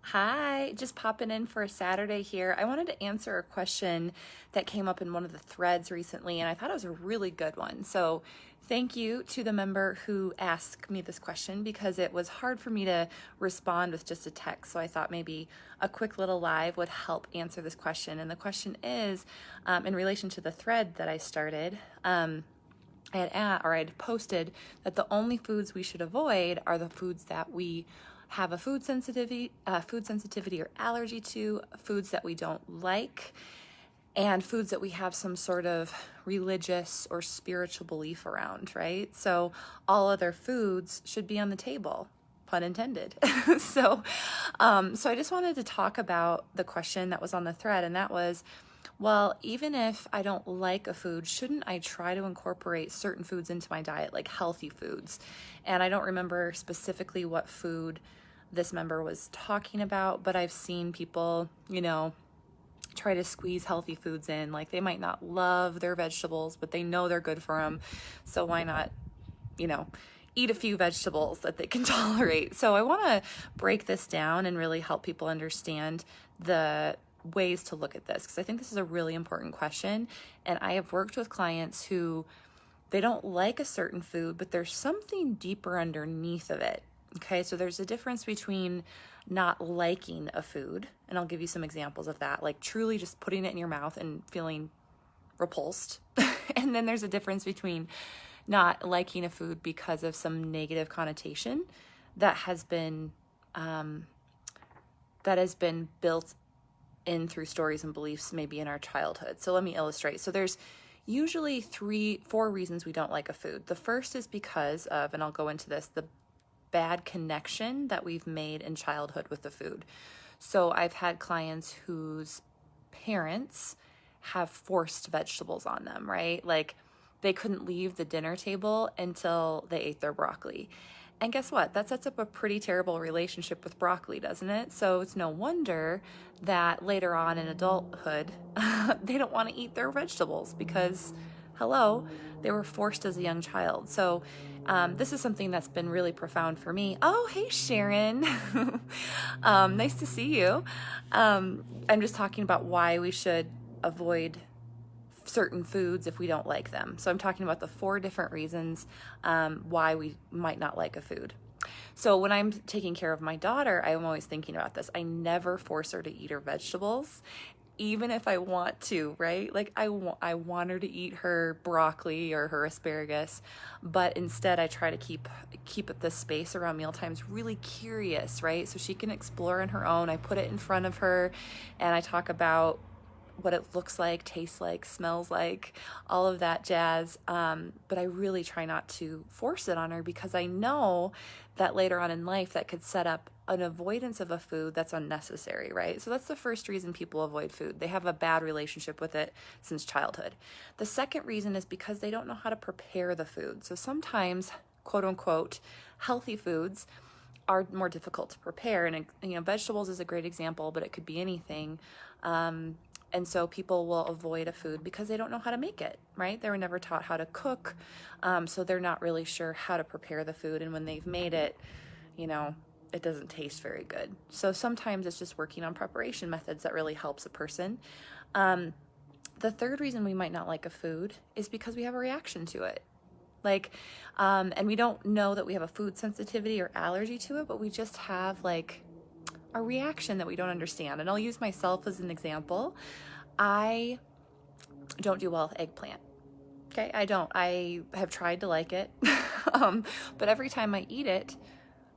Hi, just popping in for a Saturday here. I wanted to answer a question that came up in one of the threads recently, and I thought it was a really good one. So, thank you to the member who asked me this question because it was hard for me to respond with just a text. So, I thought maybe a quick little live would help answer this question. And the question is in relation to the thread that I started. I'd posted that the only foods we should avoid are the foods that we have a food sensitivity or allergy to, foods that we don't like, and foods that we have some sort of religious or spiritual belief around, right? So all other foods should be on the table, pun intended. So I just wanted to talk about the question that was on the thread, and that was, well, even if I don't like a food, shouldn't I try to incorporate certain foods into my diet, like healthy foods? And I don't remember specifically what food this member was talking about, but I've seen people, try to squeeze healthy foods in. Like they might not love their vegetables, but they know they're good for them. So why not, you know, eat a few vegetables that they can tolerate? So I want to break this down and really help people understand the ways to look at this, because I think this is a really important question. And I have worked with clients who they don't like a certain food, but there's something deeper underneath of it. Okay, so there's a difference between not liking a food, and I'll give you some examples of that, like truly just putting it in your mouth and feeling repulsed. And then there's a difference between not liking a food because of some negative connotation that has been built in through stories and beliefs maybe in our childhood. So let me illustrate. So there's usually 4 reasons we don't like a food. The first is because of, and I'll go into this, the bad connection that we've made in childhood with the food. So I've had clients whose parents have forced vegetables on them, right? Like they couldn't leave the dinner table until they ate their broccoli. And guess what? That sets up a pretty terrible relationship with broccoli, doesn't it? So it's no wonder that later on in adulthood, they don't want to eat their vegetables because, hello, they were forced as a young child. So this is something that's been really profound for me. Oh, hey, Sharon. Nice to see you. I'm just talking about why we should avoid certain foods if we don't like them. So I'm talking about the 4 different reasons why we might not like a food. So when I'm taking care of my daughter, I'm always thinking about this. I never force her to eat her vegetables, even if I want to, right? Like I want her to eat her broccoli or her asparagus, but instead I try to keep the space around meal times really curious, right? So she can explore on her own. I put it in front of her and I talk about what it looks like, tastes like, smells like, all of that jazz. But I really try not to force it on her because I know that later on in life that could set up an avoidance of a food that's unnecessary, right? So that's the first reason people avoid food. They have a bad relationship with it since childhood. The second reason is because they don't know how to prepare the food. So sometimes, quote unquote, healthy foods are more difficult to prepare. And, vegetables is a great example, but it could be anything. And so people will avoid a food because they don't know how to make it, right? They were never taught how to cook. So they're not really sure how to prepare the food. And when they've made it, it doesn't taste very good. So sometimes it's just working on preparation methods that really helps a person. The third reason we might not like a food is because we have a reaction to it. And we don't know that we have a food sensitivity or allergy to it, but we just have a reaction that we don't understand. And I'll use myself as an example. I don't do well with eggplant. Okay, I don't. I have tried to like it, but every time I eat it,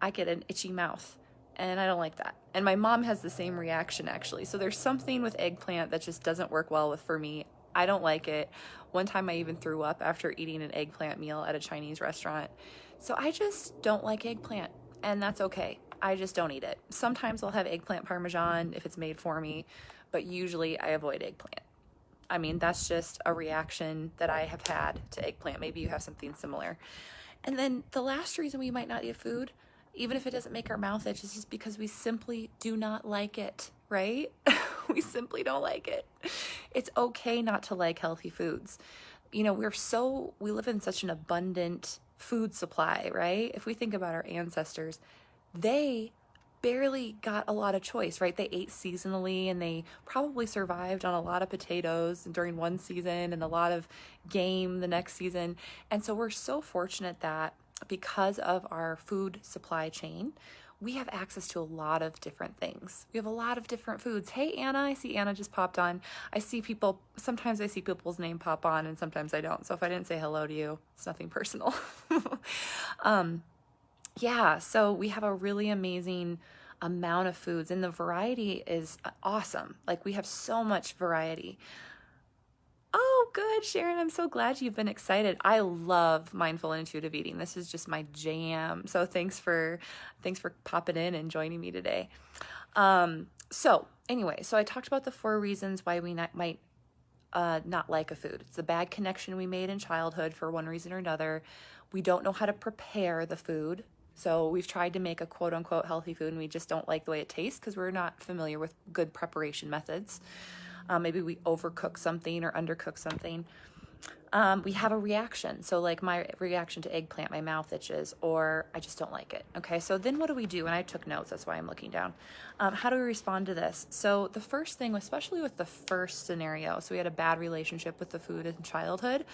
I get an itchy mouth, and I don't like that. And my mom has the same reaction, actually. So there's something with eggplant that just doesn't work well for me. I don't like it. One time I even threw up after eating an eggplant meal at a Chinese restaurant. So I just don't like eggplant, and that's okay. I just don't eat it. Sometimes I'll have eggplant parmesan if it's made for me, but usually I avoid eggplant. I mean, that's just a reaction that I have had to eggplant. Maybe you have something similar. And then the last reason we might not eat food, even if it doesn't make our mouth itch, is just because we simply do not like it, right? We simply don't like it. It's okay not to like healthy foods. We live in such an abundant food supply, right? If we think about our ancestors, they barely got a lot of choice, right? They ate seasonally and they probably survived on a lot of potatoes during one season and a lot of game the next season. And so we're so fortunate that because of our food supply chain, we have access to a lot of different things. We have a lot of different foods. Hey, Anna, I see Anna just popped on. Sometimes I see people's name pop on and sometimes I don't. So if I didn't say hello to you, it's nothing personal. Yeah, so we have a really amazing amount of foods and the variety is awesome. Like we have so much variety. Oh, good, Sharon. I'm so glad you've been excited. I love mindful and intuitive eating. This is just my jam. So thanks for popping in and joining me today. So I talked about the 4 reasons why we might not like a food. It's the bad connection we made in childhood for one reason or another. We don't know how to prepare the food. So we've tried to make a quote unquote healthy food and we just don't like the way it tastes because we're not familiar with good preparation methods. Maybe we overcook something or undercook something. We have a reaction. So like my reaction to eggplant, my mouth itches, or I just don't like it. Okay, so then what do we do? And I took notes, that's why I'm looking down. How do we respond to this? So the first thing, especially with the first scenario, so we had a bad relationship with the food in childhood,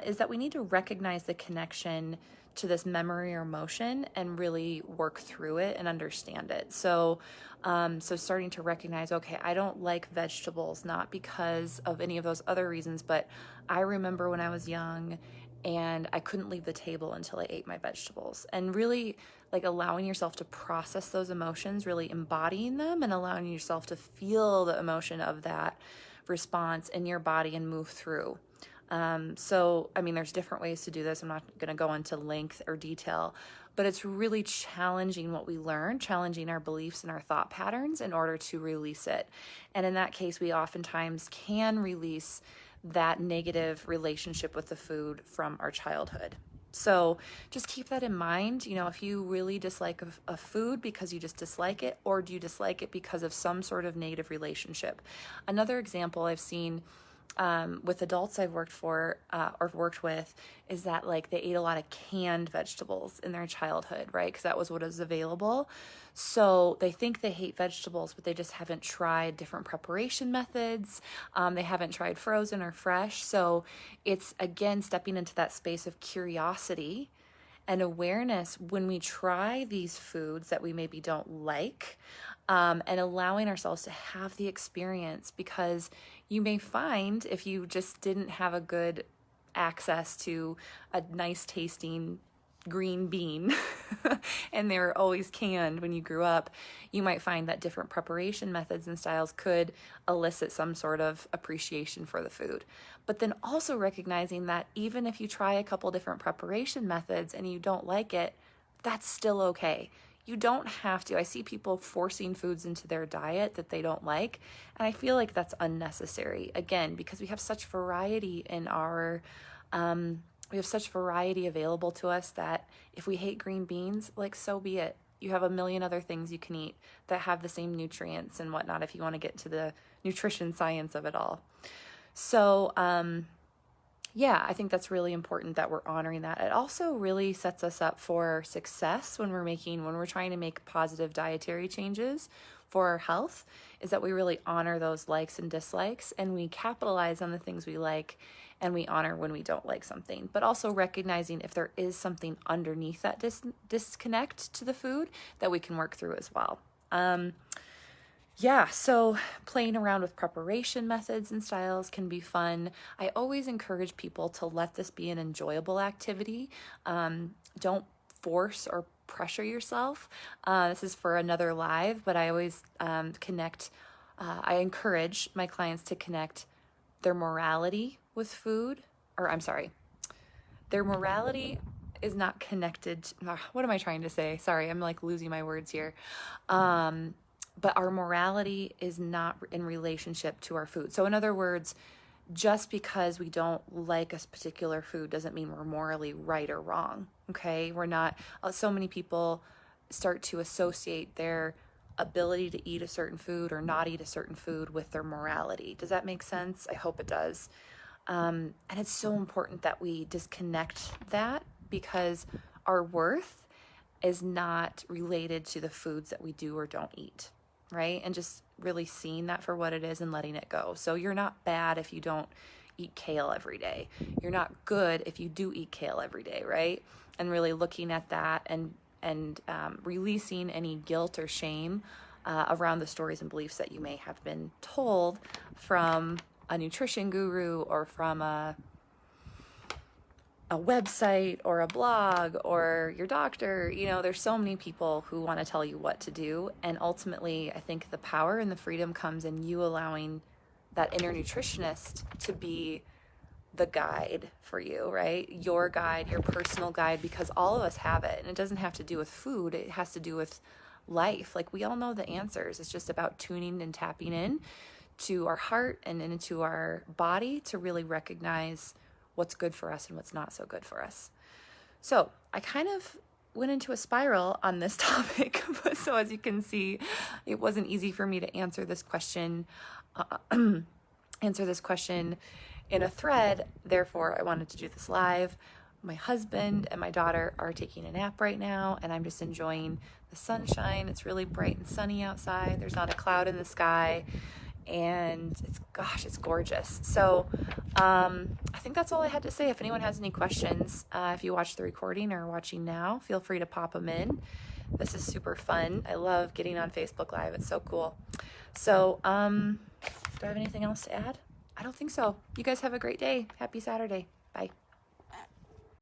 is that we need to recognize the connection to this memory or emotion and really work through it and understand it. So starting to recognize, okay, I don't like vegetables, not because of any of those other reasons, but I remember when I was young and I couldn't leave the table until I ate my vegetables. And really like allowing yourself to process those emotions, really embodying them and allowing yourself to feel the emotion of that response in your body and move through. There's different ways to do this. I'm not going to go into length or detail, but it's really challenging what we learn, challenging our beliefs and our thought patterns in order to release it. And in that case, we oftentimes can release that negative relationship with the food from our childhood. So just keep that in mind. If you really dislike a food because you just dislike it, or do you dislike it because of some sort of negative relationship? Another example I've seen with adults I've worked with is that like they ate a lot of canned vegetables in their childhood, right? Because that was what was available. So they think they hate vegetables, but they just haven't tried different preparation methods. They haven't tried frozen or fresh. So it's again stepping into that space of curiosity and awareness when we try these foods that we maybe don't like, and allowing ourselves to have the experience, because you may find if you just didn't have a good access to a nice tasting green bean and they were always canned when you grew up, you might find that different preparation methods and styles could elicit some sort of appreciation for the food. But then also recognizing that even if you try a couple different preparation methods and you don't like it, that's still okay. You don't have to. I see people forcing foods into their diet that they don't like, and I feel like that's unnecessary. Again, because we have such variety in our we have such variety available to us that if we hate green beans, like so be it. You have a million other things you can eat that have the same nutrients and whatnot if you want to get to the nutrition science of it all. So, I think that's really important that we're honoring that. It also really sets us up for success when we're trying to make positive dietary changes for our health, is that we really honor those likes and dislikes and we capitalize on the things we like and we honor when we don't like something, but also recognizing if there is something underneath that disconnect to the food that we can work through as well. So playing around with preparation methods and styles can be fun. I always encourage people to let this be an enjoyable activity. Don't force or pressure yourself. This is for another live, but I always I encourage my clients to connect their morality with food, their morality is not connected. What am I trying to say? Sorry, I'm like losing my words here. But our morality is not in relationship to our food. So in other words, just because we don't like a particular food doesn't mean we're morally right or wrong. Okay. We're not, so many people start to associate their ability to eat a certain food or not eat a certain food with their morality. Does that make sense? I hope it does. And it's so important that we disconnect that, because our worth is not related to the foods that we do or don't eat, right? And just really seeing that for what it is and letting it go. So you're not bad if you don't eat kale every day. You're not good if you do eat kale every day, right? And really looking at that and releasing any guilt or shame around the stories and beliefs that you may have been told from a nutrition guru or from a website or a blog or your doctor. You know, there's so many people who want to tell you what to do. And ultimately, I think the power and the freedom comes in you allowing that inner nutritionist to be the guide for you, right? Your guide, your personal guide, because all of us have it. And it doesn't have to do with food. It has to do with life. Like, we all know the answers. It's just about tuning and tapping in to our heart and into our body to really recognize what's good for us and what's not so good for us. So I kind of went into a spiral on this topic. So as you can see, it wasn't easy for me to answer this question in a thread. Therefore, I wanted to do this live. My husband and my daughter are taking a nap right now, and I'm just enjoying the sunshine. It's really bright and sunny outside. There's not a cloud in the sky, and it's gorgeous. So I think that's all I had to say. If anyone has any questions, if you watch the recording or watching now, feel free to pop them in. This is super fun. I love getting on Facebook Live. It's so cool. So do I have anything else to add? I don't think so. You guys have a great day. Happy Saturday. Bye.